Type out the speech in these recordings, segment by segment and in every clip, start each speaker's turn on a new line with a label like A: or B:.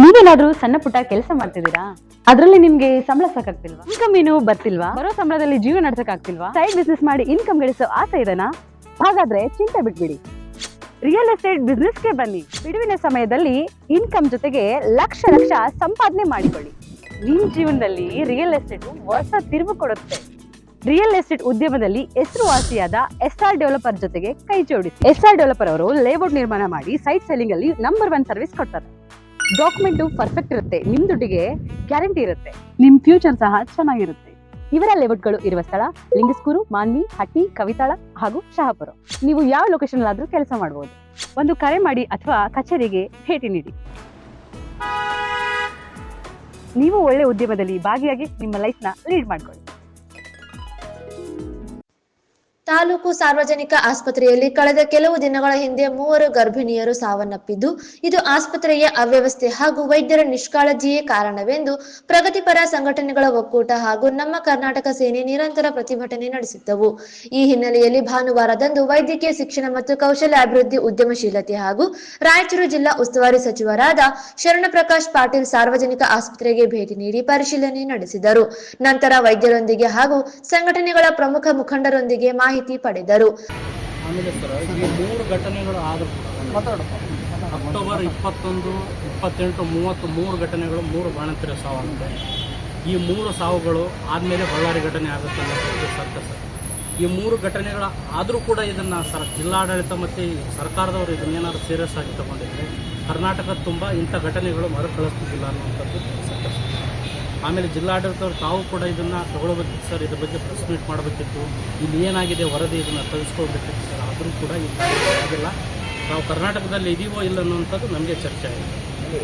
A: ನೀವೇನಾದ್ರೂ ಸಣ್ಣ ಪುಟ್ಟ ಕೆಲಸ ಮಾಡ್ತಿದ್ದೀರಾ? ಅದ್ರಲ್ಲಿ ನಿಮ್ಗೆ ಸಂಬಳ ಸಾಕಾಗ್ತಿಲ್ವಾ? ಇನ್ಕಮ್ ಏನು ಬರ್ತಿಲ್ವಾ? ಬರೋ ಸಂಬಳದಲ್ಲಿ ಜೀವನ ನಡ್ಸಕ್ ಆಗ್ತಿಲ್ವಾ? ಸೈಡ್ ಬಿಸ್ನೆಸ್ ಮಾಡಿ ಇನ್ಕಮ್ ಗಳಿಸೋ ಆಸೆ ಇದೆನಾ? ಹಾಗಾದ್ರೆ ಚಿಂತೆ ಬಿಟ್ಬಿಡಿ, ರಿಯಲ್ ಎಸ್ಟೇಟ್ ಬಿಸ್ನೆಸ್ಗೆ ಬನ್ನಿ. ಬಿಡುವಿನ ಸಮಯದಲ್ಲಿ ಇನ್ಕಮ್ ಜೊತೆಗೆ ಲಕ್ಷ ಲಕ್ಷ ಸಂಪಾದನೆ ಮಾಡಿಕೊಳ್ಳಿ. ನಿಮ್ ಜೀವನದಲ್ಲಿ ರಿಯಲ್ ಎಸ್ಟೇಟ್ ಹೊಸ ತಿರುವು ಕೊಡುತ್ತೆ. ರಿಯಲ್ ಎಸ್ಟೇಟ್ ಉದ್ಯಮದಲ್ಲಿ ಹೆಸರುವಾಸಿಯಾದ ಎಸ್ಆರ್ ಡೆವಲಪರ್ ಜೊತೆಗೆ ಕೈ ಜೋಡಿಸಿ. ಎಸ್ಆರ್ ಡೆವಲಪರ್ ಅವರು ಲೇಔಟ್ ನಿರ್ಮಾಣ ಮಾಡಿ ಸೈಟ್ ಸೆಲ್ಲಿಂಗ್ ಅಲ್ಲಿ ನಂಬರ್ 1 ಸರ್ವಿಸ್ ಕೊಡ್ತಾರೆ. ಡಾಕ್ಯುಮೆಂಟ್ ಪರ್ಫೆಕ್ಟ್ ಇರುತ್ತೆ, ನಿಮ್ ದುಡ್ಡಿಗೆ ಗ್ಯಾರಂಟಿ ಇರುತ್ತೆ, ನಿಮ್ ಫ್ಯೂಚರ್ ಸಹ ಚೆನ್ನಾಗಿರುತ್ತೆ. ಇವರ ಲೇಔಟ್ಗಳು ಇರುವ ಸ್ಥಳ ಲಿಂಗಸ್ಕೂರು, ಮಾನ್ವಿ, ಹಟ್ಟಿ, ಕವಿತಾಳ ಹಾಗೂ ಶಹಾಪುರ. ನೀವು ಯಾವ ಲೊಕೇಶನ್ ಆದ್ರೂ ಕೆಲಸ ಮಾಡಬಹುದು. ಒಂದು ಕರೆ ಮಾಡಿ ಅಥವಾ ಕಚೇರಿಗೆ ಭೇಟಿ ನೀಡಿ. ನೀವು ಒಳ್ಳೆ ಉದ್ಯಮದಲ್ಲಿ ಭಾಗಿಯಾಗಿ ನಿಮ್ಮ ಲೈಫ್ ನ ಲೀಡ್ ಮಾಡ್ಕೊಳ್ಳಿ.
B: ತಾಲೂಕು ಸಾರ್ವಜನಿಕ ಆಸ್ಪತ್ರೆಯಲ್ಲಿ ಕಳೆದ ಕೆಲವು ದಿನಗಳ ಹಿಂದೆ 3 ಗರ್ಭಿಣಿಯರು ಸಾವನ್ನಪ್ಪಿದ್ದು, ಇದು ಆಸ್ಪತ್ರೆಯ ಅವ್ಯವಸ್ಥೆ ಹಾಗೂ ವೈದ್ಯರ ನಿಷ್ಕಾಳಜಿಯೇ ಕಾರಣವೆಂದು ಪ್ರಗತಿಪರ ಸಂಘಟನೆಗಳ ಒಕ್ಕೂಟ ಹಾಗೂ ನಮ್ಮ ಕರ್ನಾಟಕ ಸೇನೆ ನಿರಂತರ ಪ್ರತಿಭಟನೆ ನಡೆಸಿದ್ದವು. ಈ ಹಿನ್ನೆಲೆಯಲ್ಲಿ ಭಾನುವಾರದಂದು ವೈದ್ಯಕೀಯ ಶಿಕ್ಷಣ ಮತ್ತು ಕೌಶಲ್ಯ ಅಭಿವೃದ್ಧಿ ಉದ್ಯಮಶೀಲತೆ ಹಾಗೂ ರಾಯಚೂರು ಜಿಲ್ಲಾ ಉಸ್ತುವಾರಿ ಸಚಿವರಾದ ಶರಣಪ್ರಕಾಶ್ ಪಾಟೀಲ್ ಸಾರ್ವಜನಿಕ ಆಸ್ಪತ್ರೆಗೆ ಭೇಟಿ ನೀಡಿ ಪರಿಶೀಲನೆ ನಡೆಸಿದರು. ನಂತರ ವೈದ್ಯರೊಂದಿಗೆ ಹಾಗೂ ಸಂಘಟನೆಗಳ ಪ್ರಮುಖ ಮುಖಂಡರೊಂದಿಗೆ ಮಾಹಿತಿ ಪಡೆದರು.
C: ಆಮೇಲೆ ಸರ್, ಈ 3 ಘಟನೆಗಳು ಆದರೂ ಅಕ್ಟೋಬರ್ 21, 28, 30 3 ಘಟನೆಗಳು 3 ಬಾಣಂತಿಯರ ಸಾವಾಗುತ್ತೆ. ಈ 3 ಸಾವುಗಳು ಆದಮೇಲೆ ಬಳ್ಳಾರಿ ಘಟನೆ ಆಗುತ್ತೆ ಅನ್ನೋದು ಸತ್ಯ ಸರ್. ಈ 3 ಘಟನೆಗಳ ಆದರೂ ಕೂಡ ಇದನ್ನು ಜಿಲ್ಲಾಡಳಿತ ಮತ್ತು ಸರ್ಕಾರದವರು ಇದನ್ನೇನಾದ್ರು ಸೀರಿಯಸ್ ಆಗಿ ತಗೊಂಡಿದ್ರೆ ಕರ್ನಾಟಕದ ತುಂಬ ಇಂಥ ಘಟನೆಗಳು ಮರುಕಳಿಸ್ತಿದ್ದಿಲ್ಲ ಅನ್ನುವಂಥದ್ದು ಸತ್ಯ ಸರ್. ಆಮೇಲೆ ಜಿಲ್ಲಾಡಳಿತವರು ತಾವು ಕೂಡ ಇದನ್ನು ತಗೊಳ್ಬೇಕಿತ್ತು ಸರ್, ಇದ್ರ ಬಗ್ಗೆ ಪ್ರೆಸ್ ಮೀಟ್ ಮಾಡಬೇಕಿತ್ತು, ಇಲ್ಲಿ ಏನಾಗಿದೆ ವರದಿ ಇದನ್ನು ತಿಳಿಸ್ಕೊಳ್ಬೇಕಿತ್ತು ಸರ್. ಆದರೂ ಕೂಡ ಈ ಆಗಿಲ್ಲ. ನಾವು ಕರ್ನಾಟಕದಲ್ಲಿ ಇದೀವೋ ಇಲ್ಲ ಅನ್ನುವಂಥದ್ದು ನಮಗೆ ಚರ್ಚೆ ಆಗಿದೆ.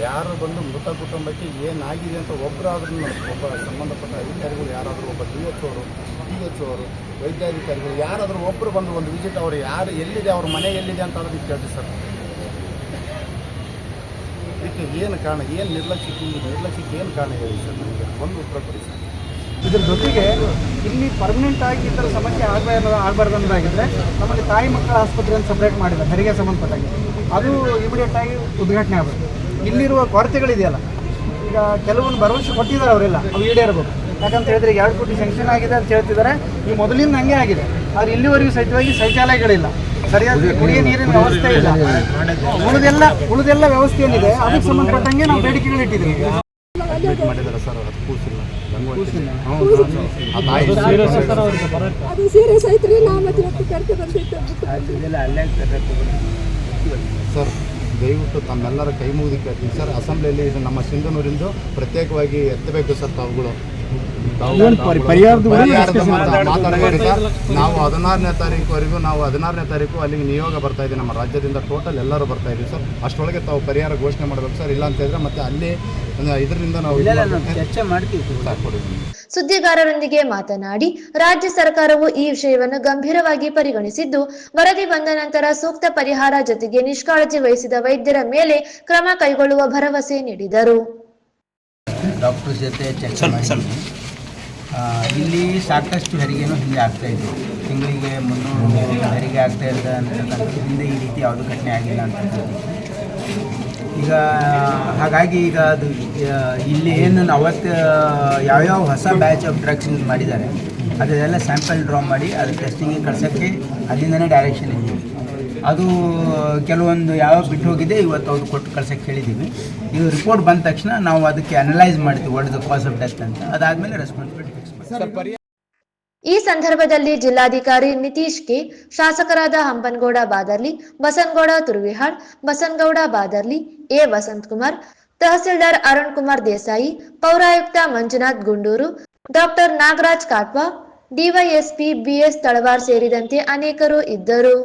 D: ಯಾರು ಬಂದು ಮೃತ ಕುಟುಂಬಕ್ಕೆ ಏನಾಗಿದೆ ಅಂತ ಒಬ್ಬರಾದ್ರೂ ಒಬ್ಬ ಸಂಬಂಧಪಟ್ಟ ಅಧಿಕಾರಿಗಳು ಯಾರಾದರೂ ಒಬ್ಬ DHO ಅವರು ವೈದ್ಯಾಧಿಕಾರಿಗಳು ಯಾರಾದರೂ ಒಬ್ಬರು ಬಂದು ಒಂದು ವಿಸಿಟ್ ಅವರು ಯಾರು ಎಲ್ಲಿದೆ ಅವ್ರ ಮನೆ ಎಲ್ಲಿದೆ ಅಂತ ಅದಕ್ಕೆ ಕೇಳ್ತೀವಿ ಸರ್. ಇದಕ್ಕೆ ಏನು ಕಾರಣ, ಏನು ನಿರ್ಲಕ್ಷ್ಯಕ್ಕೆ ಏನು ಕಾರಣ ಹೇಳಿ ಸರ್, ನಮಗೆ ಒಂದು ಉತ್ತರ ಕೊಡಿ ಸರ್.
E: ಇದ್ರ ಜೊತೆಗೆ ಇಲ್ಲಿ ಪರ್ಮನೆಂಟ್ ಆಗಿ ಈ ಥರ ಸಮಸ್ಯೆ ಆಗಬಾರ್ದು ಅನ್ನೋದಾಗಿದ್ದರೆ ನಮಗೆ ತಾಯಿ ಮಕ್ಕಳ ಆಸ್ಪತ್ರೆಯನ್ನು ಸಪ್ರೇಟ್ ಮಾಡಿದ್ದಾರೆ ಹೆರಿಗೆ ಸಂಬಂಧಪಟ್ಟಾಗಿ, ಅದು ಇಮಿಡಿಯೇಟ್ ಆಗಿ ಉದ್ಘಾಟನೆ ಆಗಬೇಕು. ಇಲ್ಲಿರುವ ಕೊರತೆಗಳಿದೆಯಲ್ಲ, ಈಗ ಕೆಲವೊಂದು ಭರವಸೆ ಕೊಟ್ಟಿದ್ದಾರೆ ಅವರೆಲ್ಲ, ಅವು ಈಡೇರಬೇಕು. ಯಾಕಂತ ಹೇಳಿದ್ರೆ 2 ಕೋಟಿ ಸ್ಯಾಂಕ್ಷನ್ ಆಗಿದೆ ಅಂತ ಹೇಳ್ತಿದ್ದಾರೆ. ಈ ಮೊದಲಿಂದ ಹಂಗೆ ಆಗಿದೆ, ಆದರೆ ಇಲ್ಲಿವರೆಗೂ ಸಹಿತವಾಗಿ ಶೌಚಾಲಯಗಳಿಲ್ಲ, ಸರಿಯಾದ ಕುಡಿಯ ನೀರಿನ ವ್ಯವಸ್ಥೆ ಇಲ್ಲ. ಉಳಿದೆಲ್ಲ ವ್ಯವಸ್ಥೆ ಏನಿದೆ ಅದಕ್ಕೆ ಸಂಬಂಧಪಟ್ಟಂಗೆ ನಾವು ಬೇಡಿಕೆಗಳು ಇಟ್ಟಿದ್ದೀವಿ.
D: ಮಾಡಿದ್ದಾರೆ ಸರ್, ಅದು ಕೂಸಿಲ್ಲ
F: ಅದು ಸೀರಿಯಸ್ ಐತ್ರಿ. ನಾವು ಮತ್ತೆ
D: ಸರ್, ದಯವಿಟ್ಟು ತಮ್ಮೆಲ್ಲರ ಕೈ ಮುಗಿದು ಕೇಳ್ತೀನಿ ಸರ್. ಅಸೆಂಬ್ಲಿಯಲ್ಲಿ ಇದು ನಮ್ಮ ಸಿಂಧನೂರಿಂದು ಪ್ರತ್ಯೇಕವಾಗಿ ಎತ್ತಬೇಕು ಸರ್. ತಾವುಗಳು ಮಾತಾಡಬೇಕು ಸರ್. ನಾವು 16ನೇ ತಾರೀಕುವರೆಗೂ ನಾವು 16ನೇ ತಾರೀಕು ಅಲ್ಲಿಗೆ ನಿಯೋಗ ಬರ್ತಾ ಇದ್ದೀವಿ. ನಮ್ಮ ರಾಜ್ಯದಿಂದ ಟೋಟಲ್ ಎಲ್ಲರೂ ಬರ್ತಾ ಇದ್ದೀವಿ ಸರ್. ಅಷ್ಟರೊಳಗೆ ತಾವು ಪರಿಹಾರ ಘೋಷಣೆ ಮಾಡಬೇಕು ಸರ್. ಇಲ್ಲ ಅಂತ ಹೇಳಿದ್ರೆ ಮತ್ತೆ ಅಲ್ಲಿ ಇದರಿಂದ ನಾವು ಚರ್ಚೆ ಮಾಡ್ತೀವಿ.
B: ಸುದ್ದಿಗಾರರೊಂದಿಗೆ ಮಾತನಾಡಿ, ರಾಜ್ಯ ಸರ್ಕಾರವು ಈ ವಿಷಯವನ್ನು ಗಂಭೀರವಾಗಿ ಪರಿಗಣಿಸಿದ್ದು, ವರದಿ ಬಂದ ನಂತರ ಸೂಕ್ತ ಪರಿಹಾರ ಜೊತೆಗೆ ನಿಷ್ಕಾಳಜಿ ವಹಿಸಿದ ವೈದ್ಯರ ಮೇಲೆ ಕ್ರಮ ಕೈಗೊಳ್ಳುವ ಭರವಸೆ ನೀಡಿದರು.
G: ಡಾಕ್ಟರ್ ಜೊತೆ ಚರ್ಚೆ ಮಾಡಿ ಇಲ್ಲಿ ಸಾಕಷ್ಟು ಹೆರಿಗೆನೂ ಹಿಂದೆ ಆಗ್ತಾಯಿದೆ. ತಿಂಗಳಿಗೆ 300 ಹೆರಿಗೆ ಆಗ್ತಾ ಇದ್ದ ಅಂತಕ್ಕಂಥ ಹಿಂದೆ ಈ ರೀತಿ ಯಾವುದೂ ಘಟನೆ ಆಗಿಲ್ಲ ಅಂತಕ್ಕಂಥದ್ದು. ಈಗ ಹಾಗಾಗಿ ಈಗ ಅದು ಇಲ್ಲಿ ಏನು ಅವತ್ತು ಯಾವ್ಯಾವ ಹೊಸ ಬ್ಯಾಚ್ ಆಫ್ ಡ್ರಗ್ಸ್ ಯೂಸ್ ಮಾಡಿದ್ದಾರೆ ಅದನ್ನೆಲ್ಲ ಸ್ಯಾಂಪಲ್ ಡ್ರಾ ಮಾಡಿ ಅದು ಟೆಸ್ಟಿಂಗಿಗೆ ಕಳ್ಸೋಕ್ಕೆ ಅಲ್ಲಿಂದನೇ ಡೈರೆಕ್ಷನ್ ಇದ್ದೀವಿ. ಅದು ಕೆಲವೊಂದು ಯಾವ ಬಿಟ್ಟು ಹೋಗಿದೆ ಇವತ್ತು ಅವ್ರು ಕೊಟ್ಟು ಕಳ್ಸೋಕ್ಕೆ ಹೇಳಿದ್ದೀವಿ. ಇದು ರಿಪೋರ್ಟ್ ಬಂದ ತಕ್ಷಣ ನಾವು ಅದಕ್ಕೆ ಅನಲೈಸ್ ಮಾಡ್ತೀವಿ what is the cos of death ಅಂತ. ಅದಾದಮೇಲೆ ರೆಸ್ಪಾನ್ಸಿಬಿಲಿಟಿ ಫಿಕ್ಸ್ ಮಾಡ್ತೀವಿ.
B: ಈ ಸಂದರ್ಭದಲ್ಲಿ ಜಿಲ್ಲಾಧಿಕಾರಿ ನಿತೀಶ್ ಕೆ, ಶಾಸಕರಾದ ಹಂಪನಗೌಡ ಬಾದರ್ಲಿ, ಬಸನಗೌಡ ತುರ್ವಿಹಾಳ್, ಬಸನಗೌಡ ಬಾದರ್ಲಿ, ಎ ವಸಂತಕುಮಾರ್, ತಹಸೀಲ್ದಾರ್ ಅರುಣ್ ಕುಮಾರ್ ದೇಸಾಯಿ, ಪೌರಾಯುಕ್ತ Manjunath Gundur, doctor Nagaraj Katwa, DYSP BS Talawar ಸೇರಿದಂತೆ ಅನೇಕರು ಇದ್ದರು.